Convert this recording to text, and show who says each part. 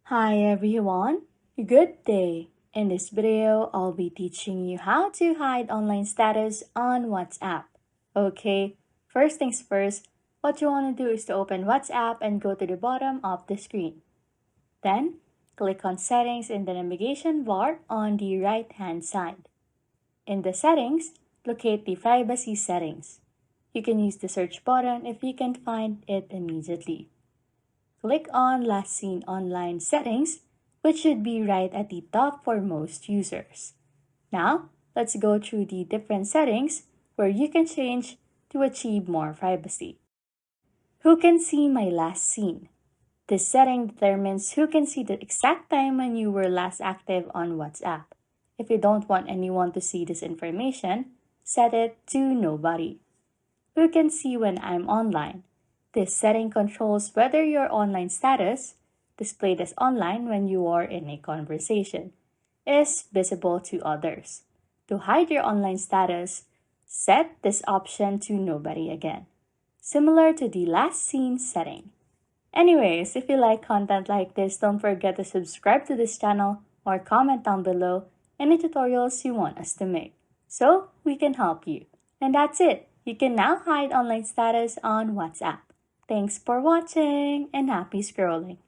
Speaker 1: Hi everyone, good day. In this video, I'll be teaching you how to hide online status on WhatsApp. Okay, first things first, what you want to do is to open WhatsApp and go to the bottom of the screen. Then, click on Settings in the navigation bar on the right-hand side. In the settings, locate the privacy settings. You can use the search button if you can find it immediately. Click on Last Seen Online Settings, which should be right at the top for most users. Now, let's go through the different settings where you can change to achieve more privacy. Who can see my last seen? This setting determines who can see the exact time when you were last active on WhatsApp. If you don't want anyone to see this information, set it to nobody. Who can see when I'm online? This setting controls whether your online status, displayed as online when you are in a conversation, is visible to others. To hide your online status, set this option to nobody again, similar to the last seen setting. Anyways, if you like content like this, don't forget to subscribe to this channel or comment down below any tutorials you want us to make, so we can help you. And that's it. You can now hide online status on WhatsApp. Thanks for watching and happy scrolling.